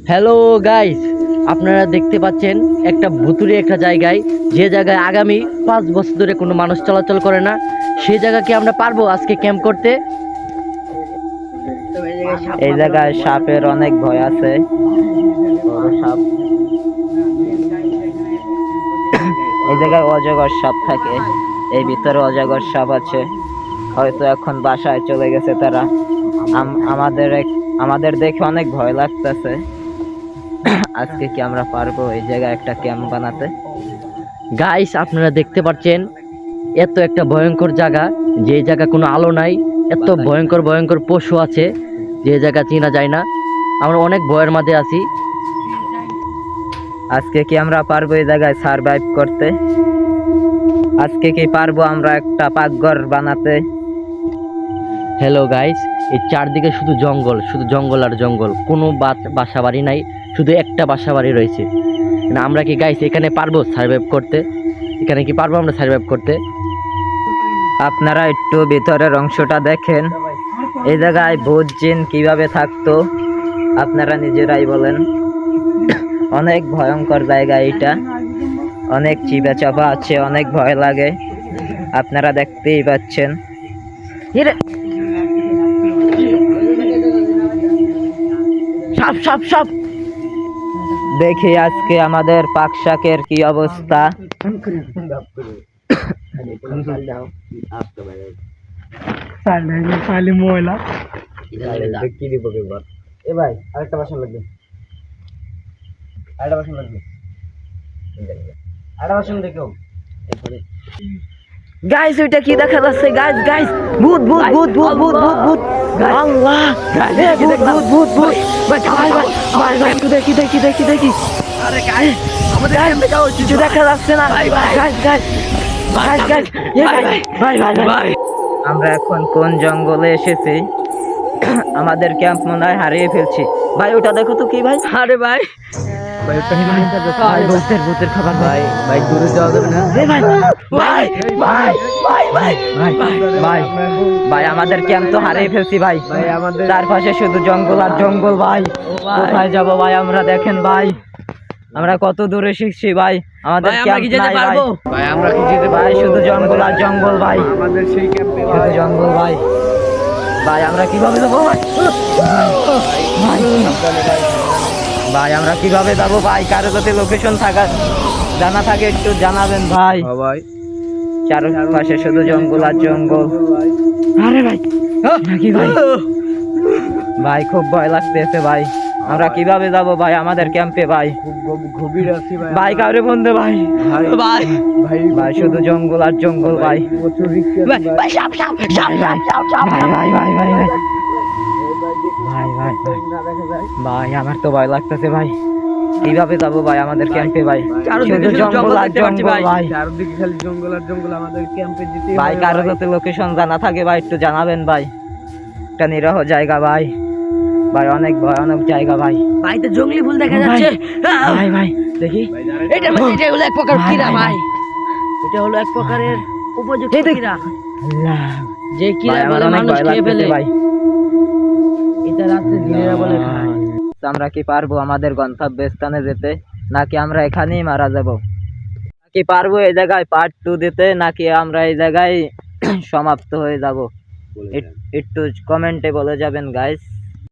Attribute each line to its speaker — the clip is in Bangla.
Speaker 1: হ্যালো গাইস, আপনারা দেখতে পাচ্ছেন একটা ভুতুড়ে একটা জায়গায়, যে জায়গায় আগামী 5 বছর ধরে কোনো মানুষ চলাচল করে না। সেই জায়গা কি আমরা পারবো আজকে ক্যাম্প করতে?
Speaker 2: এই জায়গায় সাপের অনেক ভয় আছে। বড় সাপ। এই জায়গায় অজগর সাপ থাকে। এই ভিতরে অজগর সাপ আছে। হয়তো এখন বাসায় চলে গেছে তারা। আমাদের দেখে অনেক ভয় লাগতেছে। আজকে কি আমরা পারবো এই জায়গায় একটা ক্যাম্প বানাতে?
Speaker 1: গাইস, আপনারা দেখতে পাচ্ছেন এত একটা ভয়ঙ্কর জায়গা, যে জায়গা কোনো আলো নাই, এত ভয়ঙ্কর ভয়ঙ্কর পশু আছে, যে জায়গা চেনা যায় না। আমরা অনেক ভয়ের মাঝে আছি।
Speaker 2: আজকে কি আমরা পারবো এই জায়গায় সারভাইভ করতে? আজকে কি পারবো আমরা একটা পাকঘর বানাতে?
Speaker 1: হ্যালো গাইস, এই চারদিকে শুধু জঙ্গল, শুধু জঙ্গল আর জঙ্গল, কোনো বাসা বাড়ি নাই, শুধু একটা বাসা বাড়ি রয়েছে। না, আমরা কি গাইস এখানে পারবো সার্ভাইভ করতে? এখানে কি পারবো আমরা সার্ভাইভ করতে?
Speaker 2: আপনারা একটু ভিতরের অংশটা দেখেন। এই জায়গায় ভূত জিন কিভাবে থাকতো আপনারা নিজেরাই বলেন। অনেক ভয়ঙ্কর জায়গা এটা। অনেক চিপা চাপা আছে, অনেক ভয় লাগে। আপনারা দেখতেই পাচ্ছেন।
Speaker 1: সাপ সাপ সাপ!
Speaker 2: দেখি আজকে আমাদের পাক শাকের কি অবস্থা।
Speaker 1: গাইস, ওইটা কি দেখা যাচ্ছে? গাইস গাইস, ভূত ভূত ভূত ভূত ভূত ভূত ভূত! আল্লাহ! ভূত ভূত ভূত ভূত! ভাই ভাই ভাই ভাই, একটু দেখি দেখি দেখি দেখি। আরে গাইস, আমাদের ক্যাম্পে যাও, কিছু দেখা যাচ্ছে না। ভাই ভাই গাইস গাইস গাইস গাইস, ভাই ভাই ভাই!
Speaker 2: আমরা এখন কোন জঙ্গলে এসেছি? আমাদের ক্যাম্প মনে হয় হারিয়ে ফেলছি। ভাই ওটা দেখো তো কি ভাই?
Speaker 1: আরে ভাই,
Speaker 2: ভাই ভূতের ভূতের খাবার ভাই।
Speaker 1: ভাই দূরে যাওয়া যাবে না। ভাই ভাই ভাই ভাই ভাই
Speaker 2: ভাই ভাই ভাই আমাদের ক্যাম্প তো হারিয়ে ফেলছি ভাই। চারপাশে শুধু জঙ্গল আর জঙ্গল ভাই। কোথায় যাব ভাই আমরা? দেখেন ভাই, আমরা কত দূরে শিখছি ভাই। আমাদের ক্যাম্প নাই ভাই।
Speaker 1: ভাই আমরা কি যেতে
Speaker 2: ভাই শুধু জঙ্গল আর জঙ্গল ভাই।
Speaker 1: আমাদের সেই ক্যাম্পে
Speaker 2: শুধু জঙ্গল ভাই। ভাই আমরা কিভাবে যাবো ভাই? ভাই আমরা কিভাবে যাবো ভাই? কারো যদি লোকেশন থাকা জানা থাকে একটু জানাবেন ভাই।
Speaker 1: ভাই
Speaker 2: চারপাশে শুধু জঙ্গল আর জঙ্গল।
Speaker 1: আরে ভাই
Speaker 2: নাকি ভাই? ভাই খুব ভয় লাগতেছে ভাই। আমরা কিভাবে যাব ভাই আমাদের ক্যাম্পে ভাই?
Speaker 1: গভীর আছি ভাই।
Speaker 2: ভাই কাউরে বন্ধে ভাই।
Speaker 1: ভাই ভাই
Speaker 2: ভাই শুধু জঙ্গল আর জঙ্গল ভাই।
Speaker 1: ভাই সাপ সাপ সাপ সাপ সাপ সাপ!
Speaker 2: ভাই ভাই ভাই ভাই ভাই ভাই ভাই ভাই ভাই আমার তো ভয় লাগতেছে ভাই। কিভাবে যাবো ভাই আমাদের ক্যাম্পে ভাই? শুধু জঙ্গল আর জঙ্গল ভাই।
Speaker 1: চারদিকে খালি জঙ্গল আর জঙ্গল, আমাদের ক্যাম্পে যেতে
Speaker 2: ভাই কারো যদি লোকেশন জানা থাকে ভাই একটু জানাবেন ভাই। একটা নিরহ জায়গা ভাই। ভাই অনেক ভয়ানক জায়গা ভাই।
Speaker 1: ভাই তো জঙ্গলি ফুল দেখা যাচ্ছে।
Speaker 2: ভাই ভাই দেখি।
Speaker 1: এটা এটা হলো এক প্রকার কিরা ভাই। এটা হলো এক প্রকারের উপযুক্ত কিরা,
Speaker 2: আল্লাহ,
Speaker 1: যে কিরা
Speaker 2: ভাই আমার
Speaker 1: বলে
Speaker 2: অনেক
Speaker 1: মানুষ
Speaker 2: ভয়
Speaker 1: খেয়ে ফেলে
Speaker 2: লাগতেছে ভাই।
Speaker 1: এটা রাত্রে জিনেরা বলে খায়।
Speaker 2: আমরা কি পারবো আমাদের গন্তব্যস্থানে যেতে, নাকি আমরা এখানেই মারা যাব? নাকি পারবো এই জায়গায় পার্ট 2 দিতে, নাকি আমরা এই জায়গায় সমাপ্ত হয়ে যাব? একটু কমেন্টে বলে যাবেন গাইস।